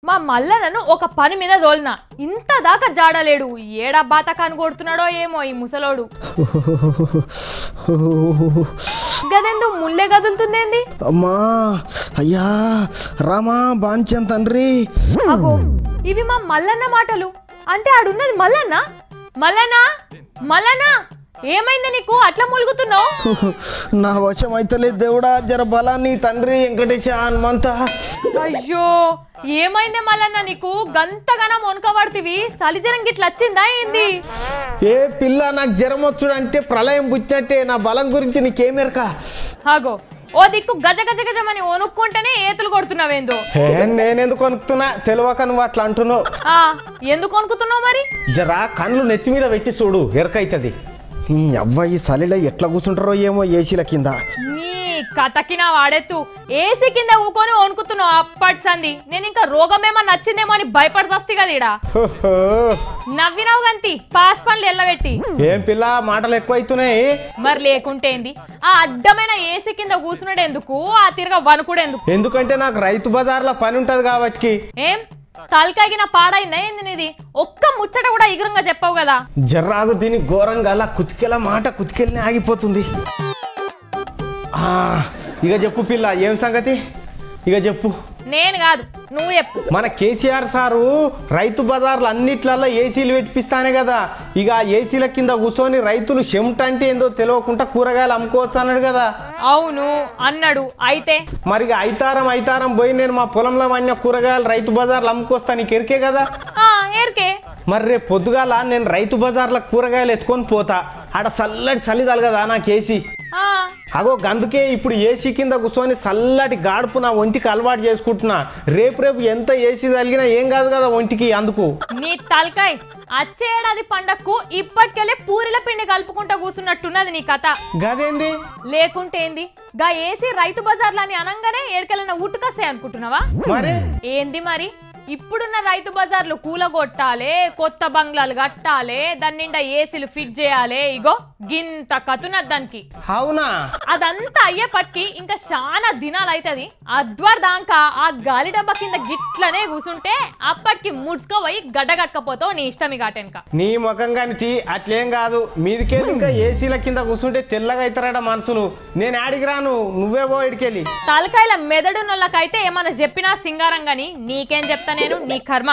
మా మల్లనను ఒక పని మీద దోల్నా ఇంత దాకా జాడలేడు ఏడా బాతకాన్ని కొడుతున్నాడో ఏమో ఈ ముసలోడు గదెందు ముల్లె గదులుతుందేంది అమ్మా అయ్యా రామా బాంచం తండ్రి అగో ఇవి మా మల్లన్న మాటలు అంటే ఆడున్నది మల్లన్న మల్లన్న మల్లన్న ఏమైంది నీకు అట్లా ములుగుతున్నావు నా వశం అయితలేదు దేవుడా జర బలాన్ని తండ్రి వెంకటేశ హనుమంత అయ్యో ఏమైంది మల్లన్న నీకు గంతగానం వణకబడితివి సలిజరం గిట్ల వచ్చిందా ఏంది ఏ పిల్ల నాకు జ్వరం వచ్చుడంటే ప్రళయం పుట్టినట్టే నా బలం గురించి నీకేమెరక అగో ఓ దిక్కు గజ గజ గజమని వణుక్కుంటేనే ఏతులు కొడుతున్నావేందో నేనెందుకు వణుకుతున్నా తెలియక నువ్వు అట్లా అంటున్నావు ఎందుకు వణుకుతున్నావు మరి జరా కళ్ళు నెత్తి మీద పెట్టి చూడు ఎరకైతుంది నీ అవ్వాయి సలిలో ఎట్లా కూర్చుంటారో ఏమో ఏసీల కింద నీ కటకినా వాడెత్తు ఏసీ కింద ఊకొని వణుకుతున్నావు అప్పటి సంది నేను ఇంకా రోగమేమో నచ్చిందేమో అని భయపడసస్తి కదా ఈడ నవ్వినావు గంతి పాస్ పనులు ఎల్లబెట్టి ఏం పిల్ల మాటలు ఎక్కువ అవుతున్నాయి మరి లేకుంటే ఏంది ఆ అడ్డమైన ఏసీ కింద కూర్చున్నాడు ఎందుకు ఆ తిరగ వణుకుడు ఎందుకు ఎందుకంటే నాకు రైతు బజార్లో పని ఉంటది కాబట్టి ఏం తలకాగిన పాడైందా ఏంది నీది ఒక్క ముచ్చట కూడా ఎగురంగా చెప్పావు కదా జర్రాగు దీని ఘోరంగా అలా కుతికెల మాట కుతికెళ్ళని ఆగిపోతుంది ఇక చెప్పు పిల్ల ఏం సంగతి ఇక చెప్పు నేను కాదు నువ్వు చెప్పు మన కేసీఆర్ సారు రైతు బజార్లు అన్నిట్లలో ఏసీలు పెట్టిపిస్తానే కదా ఇక ఏసీల కింద కూర్చొని రైతులు చెమట అంటే ఏందో తెలియకుండా కూరగాయలు అమ్ముకోవచ్చు అన్నాడు కదా అవును అన్నాడు అయితే మరి ఐతారం పోయి నేను మా పొలంలో అన్న కూరగాయలు రైతు బజార్లు అమ్ముకొస్తా నీకు ఎరికే కదా ఏరికే మరి రేపు పొద్దుగాల నేను రైతు బజార్ల కూరగాయలు ఎత్తుకొని పోతా ఆడ చల్లటి చలి తలగదా నాకు ఏసీ అగో అందుకే ఇప్పుడు ఏసీ కింద కూర్చొని చల్లటి గాడుపు నా ఒంటికి అలవాటు చేసుకుంటున్నా రేపు ఎంత ఏసీ తగిలినా ఏం కాదు కదా ఒంటికి అందుకు నీ తలకాయ్ వచ్చే ఏడాది పండక్కు ఇప్పటికెళ్ళే పూరిల పిండి కలుపుకుంటా కూర్చున్నట్టున్నది నీ కథ గదేంది లేకుంటే ఏంది గా ఏసీ రైతు బజార్లని అనంగానే ఏడుకెళ్ళిన ఊటుకొస్తాయి అనుకుంటున్నావా మరి ఏంది మరి ఇప్పుడున్న రైతు బజార్లు కూలగొట్టాలే కొత్త బంగ్లాలు కట్టాలే దాని నిండా ఏసీలు ఫిట్ చేయాలి ఇగో గింత కతున్నది దానికి అవునా అదంతా అయ్యేపటికి ఇంకా చాలా దినాలు అవుతుంది అద్వార్ దాకా ఆ గాలి డబ్బా కింద గిట్లనే కూసుంటే అప్పటికి ముడ్చుకోపోయి గడ్డగట్టకపోతావు నీ ఇష్టం ఇక నీ ముఖం కానిచి అట్లేం కాదు మీదికెళ్ళి ఇంకా ఏసీల కింద కూర్చుంటే తెల్లగా అవుతారట మనుషులు నేను ఆడికి రాను నువ్వే పో ఇడికెళ్ళి తలకాయల మెదడున్నోళ్ళకైతే ఏమన్నా చెప్పినా సింగారం గాని నీకేం చెప్తా నేను నీ కర్మ